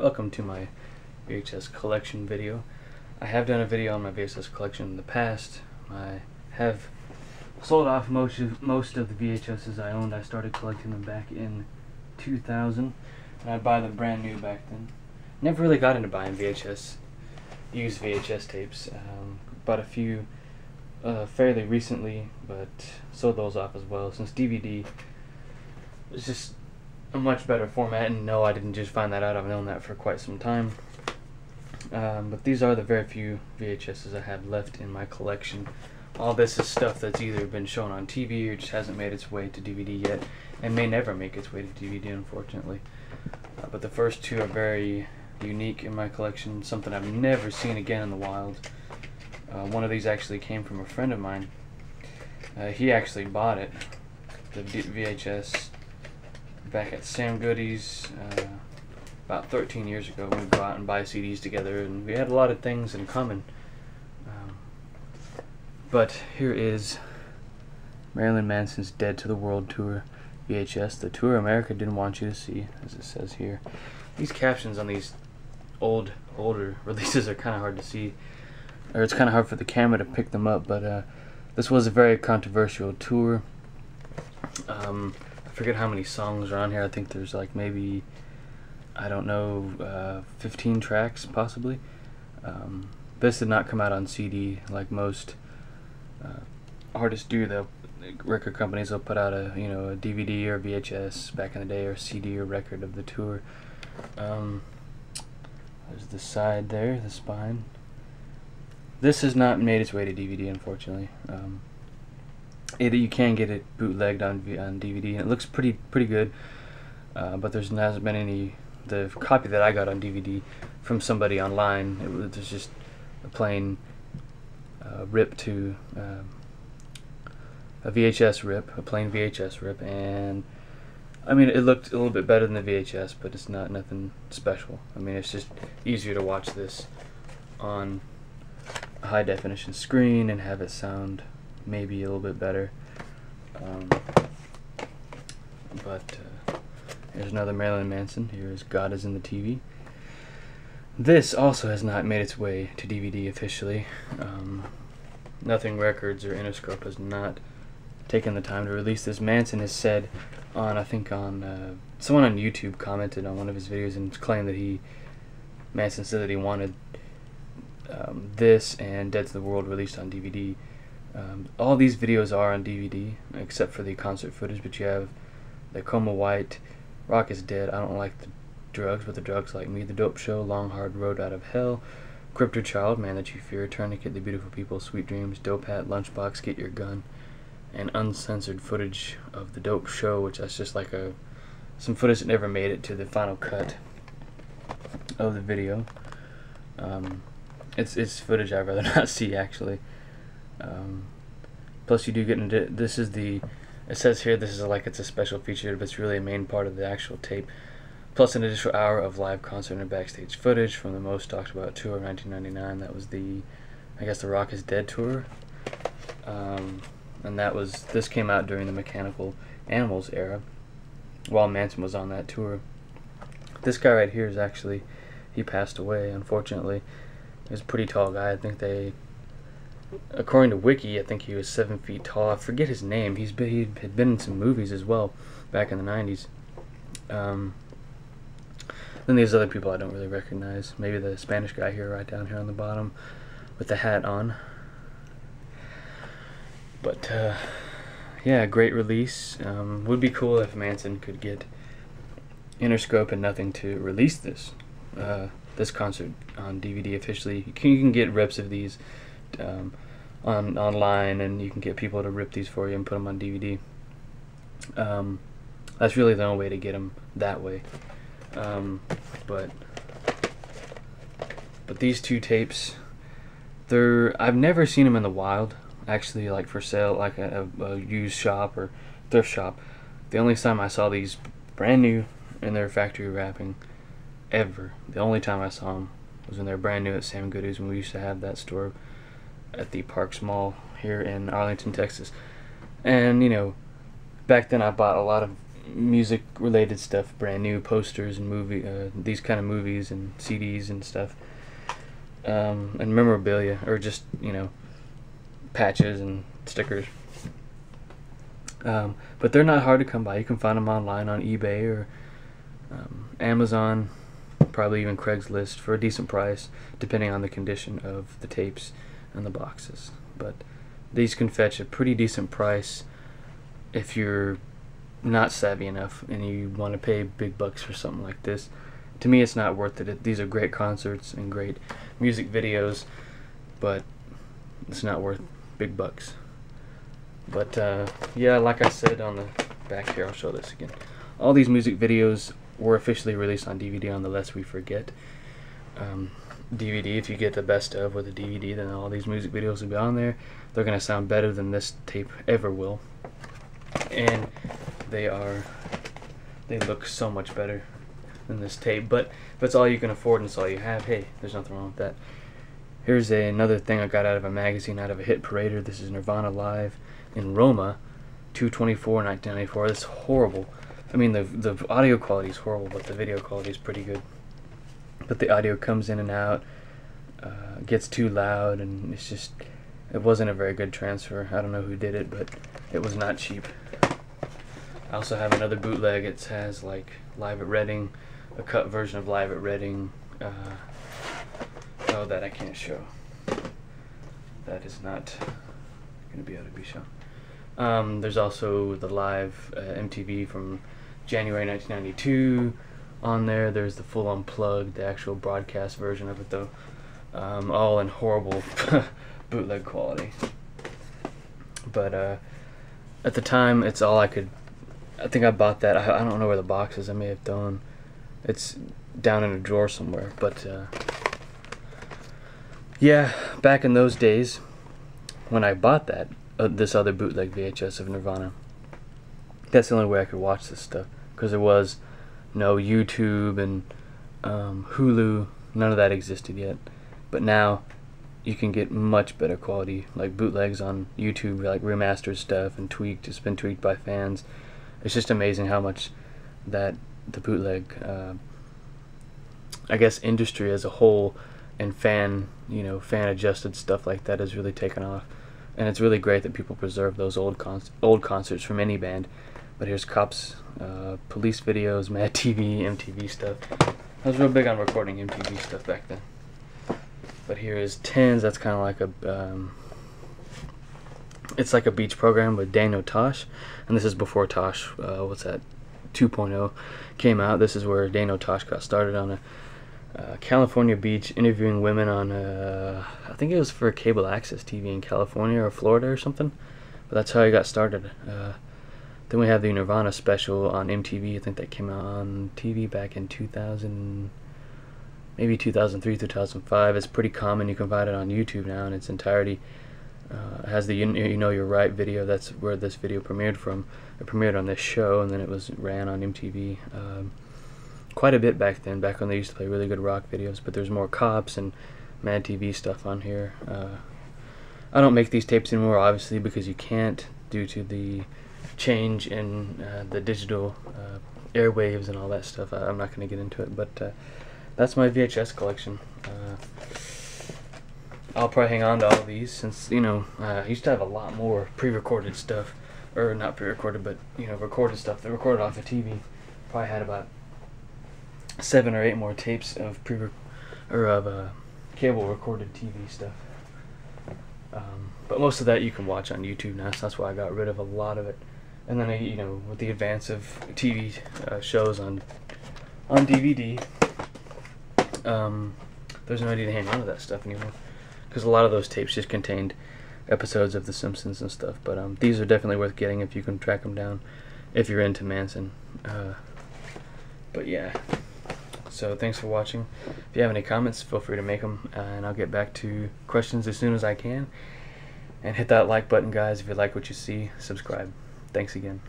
Welcome to my VHS collection video. I have done a video on my VHS collection in the past. I have sold off most of the VHSs I owned. I started collecting them back in 2000, and I'd buy them brand new back then. Never really got into buying used VHS tapes. Bought a few fairly recently, but sold those off as well, since DVD is just a much better format. And no, I didn't just find that out. I've known that for quite some time. But these are the very few VHSs I have left in my collection. All this is stuff that's either been shown on TV or just hasn't made its way to DVD yet, and may never make its way to DVD, unfortunately. But the first two are very unique in my collection, something I've never seen again in the wild. One of these actually came from a friend of mine. He actually bought it, the VHS, back at Sam Goody's about 13 years ago. We'd go out and buy CDs together, and we had a lot of things in common. But here is Marilyn Manson's Dead to the World Tour VHS, the tour America didn't want you to see, as it says here. These captions on these older releases are kind of hard to see, or it's kind of hard for the camera to pick them up, but this was a very controversial tour. I forget how many songs are on here. I think there's like maybe, I don't know, 15 tracks possibly. This did not come out on CD like most artists do. The record companies will put out a DVD or VHS back in the day, or CD or record of the tour. There's the side there, the spine. This has not made its way to DVD, unfortunately. You can get it bootlegged on DVD, and it looks pretty good. But there hasn't been any. The copy that I got on DVD from somebody online, it was just a plain rip to a VHS rip, a plain VHS rip, and I mean, it looked a little bit better than the VHS, but it's nothing special. I mean, it's just easier to watch this on a high definition screen and have it sound maybe a little bit better. But here's another Marilyn Manson. Here's God Is in the TV. This also has not made its way to DVD officially. Nothing Records or Interscope has not taken the time to release this. Manson has said on, I think on, someone on YouTube commented on one of his videos and claimed that Manson said that he wanted this and Dead to the World released on DVD. All these videos are on DVD except for the concert footage, but you have the Coma White, Rock is Dead, I Don't Like the Drugs But the Drugs Like Me, The Dope Show, Long Hard Road Out of Hell, Crypto Child, Man That You Fear, Tourniquet, The Beautiful People, Sweet Dreams, Dope Hat, Lunchbox, Get Your Gun, and uncensored footage of The Dope Show, which is just like some footage that never made it to the final cut of the video. It's footage I'd rather not see, actually. Plus you do get into, it says here this is it's a special feature, but it's really a main part of the actual tape, plus an additional hour of live concert and backstage footage from the most talked about tour of 1999. That was I guess the Rock is Dead tour, and this came out during the Mechanical Animals era, while Manson was on that tour. This guy right here he passed away, unfortunately. He was a pretty tall guy. I think according to Wiki, I think he was 7 feet tall. I forget his name. He had been in some movies as well back in the 90s. Then these other people I don't really recognize. Maybe the Spanish guy here, right down here on the bottom, with the hat on. But yeah, great release. Would be cool if Manson could get Interscope and Nothing to release this concert on DVD officially. You can get rips of these online, and you can get people to rip these for you and put them on DVD. That's really the only way to get them that way. But these two tapes, I've never seen them in the wild, actually, like for sale, like a used shop or thrift shop. The only time I saw these brand new in their factory wrapping ever, the only time I saw them was when they were brand new at Sam Goody's, when we used to have that store at the Parks Mall here in Arlington, Texas. And back then I bought a lot of music related stuff, brand new posters and these kind of movies and CDs and stuff, and memorabilia, or just, you know, patches and stickers. But they're not hard to come by. You can find them online on eBay or Amazon, probably even Craigslist, for a decent price, depending on the condition of the tapes and the boxes. But these can fetch a pretty decent price if you're not savvy enough and you want to pay big bucks for something like this. To me, it's not worth it. These are great concerts and great music videos, but it's not worth big bucks. But yeah, like I said on the back here, I'll show this again. All these music videos were officially released on DVD on the Lest We Forget DVD. If you get the best of with a DVD, then all these music videos will be on there. They're going to sound better than this tape ever will. And they look so much better than this tape. But if it's all you can afford and it's all you have, hey, there's nothing wrong with that. Here's another thing I got out of a magazine, out of a hit parader. This is Nirvana live in Roma, 2/24/1994. This is horrible. I mean, the audio quality is horrible, but the video quality is pretty good. But the audio comes in and out, gets too loud, and it wasn't a very good transfer. I don't know who did it, but it was not cheap. I also have another bootleg. It has like Live at Reading, a cut version of Live at Reading. Oh, that I can't show. That is not going to be able to be shown. There's also the live MTV from January 1992 on there. There's the full unplugged, the actual broadcast version of it though, all in horrible bootleg quality. But at the time, it's all I could. I think I bought that. I don't know where the box is. I may have thrown. It's down in a drawer somewhere. But yeah, back in those days, when I bought that, this other bootleg VHS of Nirvana, that's the only way I could watch this stuff, because there was no YouTube and Hulu. None of that existed yet. But now you can get much better quality, like bootlegs on YouTube, like remastered stuff and tweaked. It's been tweaked by fans. It's just amazing how much that the bootleg, I guess, industry as a whole, and fan adjusted stuff like that has really taken off. And it's really great that people preserve those old concerts from any band. But here's Cops, police videos, Mad TV, MTV stuff. I was real big on recording MTV stuff back then. But here is Tens. That's kind of like a it's like a beach program with Daniel Tosh, and this is before Tosh, 2.0 came out. This is where Daniel Tosh got started on a California beach, interviewing women on I think it was for cable access TV in California or Florida or something. But that's how he got started. Then we have the Nirvana special on MTV. I think that came out on TV back in 2000, maybe 2003, 2005. It's pretty common. You can find it on YouTube now in its entirety. It has the You Know You're Right video. That's where this video premiered from. It premiered on this show, and then it was ran on MTV quite a bit back then, back when they used to play really good rock videos. But there's more Cops and Mad TV stuff on here. I don't make these tapes anymore, obviously, because you can't, due to the change in the digital airwaves and all that stuff. I'm not going to get into it, but that's my VHS collection. I'll probably hang on to all these, since, I used to have a lot more pre-recorded stuff, or not pre-recorded, but recorded stuff that recorded off the TV. Probably had about 7 or 8 more tapes of cable recorded TV stuff. But most of that you can watch on YouTube now, so that's why I got rid of a lot of it. And then with the advance of TV shows on DVD, there's no need to hang on to that stuff anymore, because a lot of those tapes just contained episodes of The Simpsons and stuff. But these are definitely worth getting if you can track them down, if you're into Manson. But yeah, so thanks for watching. If you have any comments, feel free to make them, and I'll get back to questions as soon as I can. And hit that like button, guys, if you like what you see. Subscribe. Thanks again.